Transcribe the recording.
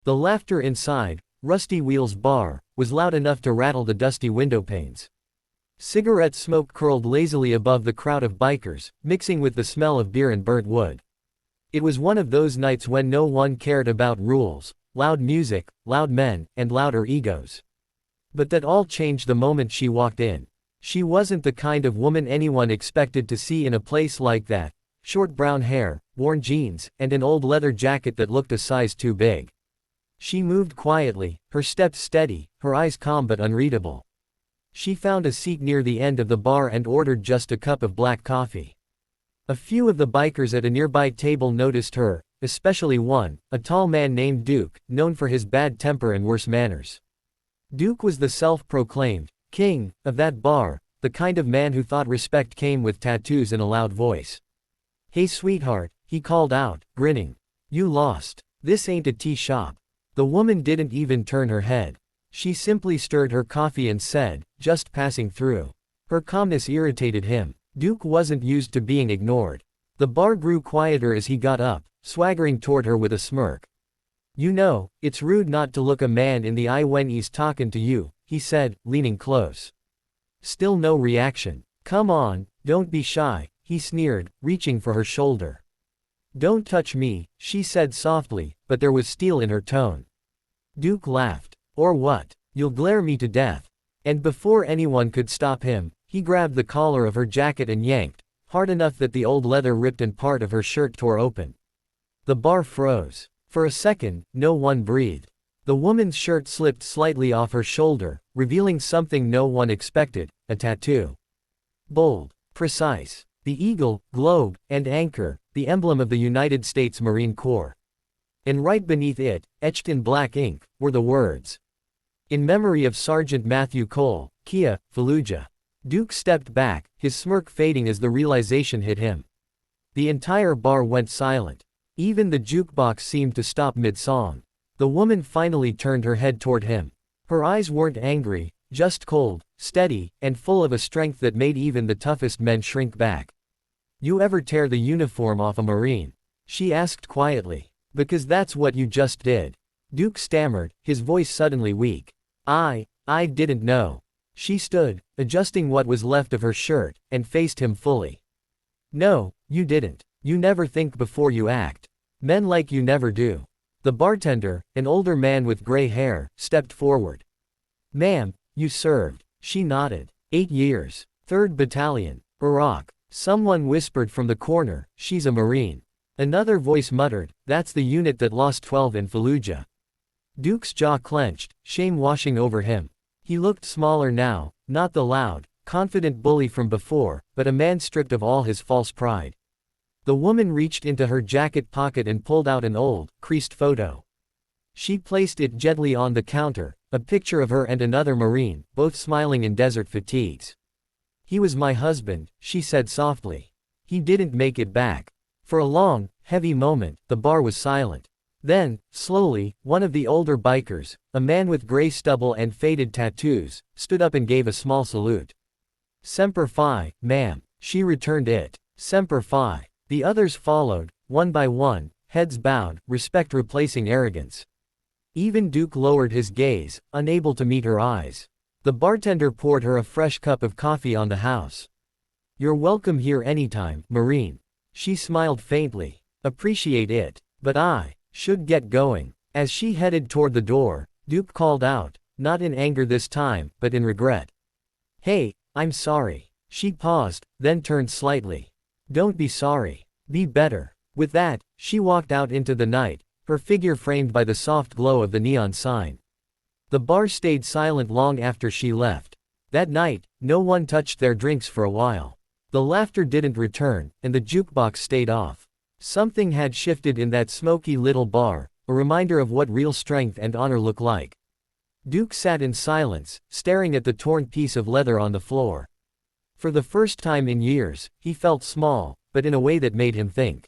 The laughter inside, Rusty Wheels Bar, was loud enough to rattle the dusty window panes. Cigarette smoke curled lazily above the crowd of bikers, mixing with the smell of beer and burnt wood. It was one of those nights when no one cared about rules, loud music, loud men, and louder egos. But that all changed the moment she walked in. She wasn't the kind of woman anyone expected to see in a place like that. Short brown hair, worn jeans, and an old leather jacket that looked a size too big. She moved quietly, her steps steady, her eyes calm but unreadable. She found a seat near the end of the bar and ordered just a cup of black coffee. A few of the bikers at a nearby table noticed her, especially one, a tall man named Duke, known for his bad temper and worse manners. Duke was the self-proclaimed king of that bar, the kind of man who thought respect came with tattoos and a loud voice. "Hey sweetheart," he called out, grinning. "You lost. This ain't a tea shop." The woman didn't even turn her head. She simply stirred her coffee and said, "Just passing through." Her calmness irritated him. Duke wasn't used to being ignored. The bar grew quieter as he got up, swaggering toward her with a smirk. "You know, it's rude not to look a man in the eye when he's talking to you," he said, leaning close. Still no reaction. "Come on, don't be shy," he sneered, reaching for her shoulder. "Don't touch me," she said softly, but there was steel in her tone. Duke laughed. "Or what? You'll glare me to death." And before anyone could stop him, he grabbed the collar of her jacket and yanked, hard enough that the old leather ripped and part of her shirt tore open. The bar froze. For a second, no one breathed. The woman's shirt slipped slightly off her shoulder, revealing something no one expected, a tattoo. Bold, precise. The eagle, globe, and anchor, the emblem of the United States Marine Corps. And right beneath it, etched in black ink, were the words, "In memory of Sergeant Matthew Cole, Kia, Fallujah." Duke stepped back, his smirk fading as the realization hit him. The entire bar went silent. Even the jukebox seemed to stop mid-song. The woman finally turned her head toward him. Her eyes weren't angry, just cold, steady, and full of a strength that made even the toughest men shrink back. "You ever tear the uniform off a Marine?" she asked quietly. "Because that's what you just did." Duke stammered, his voice suddenly weak. I didn't know." She stood, adjusting what was left of her shirt, and faced him fully. "No, you didn't. You never think before you act. Men like you never do." The bartender, an older man with gray hair, stepped forward. "Ma'am, you served." She nodded. 8 years. 3rd Battalion. Iraq. Someone whispered from the corner, "She's a Marine." Another voice muttered, "That's the unit that lost 12 in Fallujah." Duke's jaw clenched, shame washing over him. He looked smaller now, not the loud, confident bully from before, but a man stripped of all his false pride. The woman reached into her jacket pocket and pulled out an old, creased photo. She placed it gently on the counter, a picture of her and another Marine, both smiling in desert fatigues. "He was my husband," she said softly. "He didn't make it back." For a long, heavy moment, the bar was silent. Then, slowly, one of the older bikers, a man with gray stubble and faded tattoos, stood up and gave a small salute. "Semper Fi, ma'am." She returned it. "Semper Fi." The others followed, one by one, heads bowed, respect replacing arrogance. Even Duke lowered his gaze, unable to meet her eyes. The bartender poured her a fresh cup of coffee on the house. "You're welcome here anytime, Marine." She smiled faintly. "Appreciate it. But I should get going." As she headed toward the door, Duke called out, not in anger this time, but in regret. "Hey, I'm sorry." She paused, then turned slightly. "Don't be sorry. Be better." With that, she walked out into the night, her figure framed by the soft glow of the neon sign. The bar stayed silent long after she left. That night, no one touched their drinks for a while. The laughter didn't return, and the jukebox stayed off. Something had shifted in that smoky little bar, a reminder of what real strength and honor look like. Duke sat in silence, staring at the torn piece of leather on the floor. For the first time in years, he felt small, but in a way that made him think.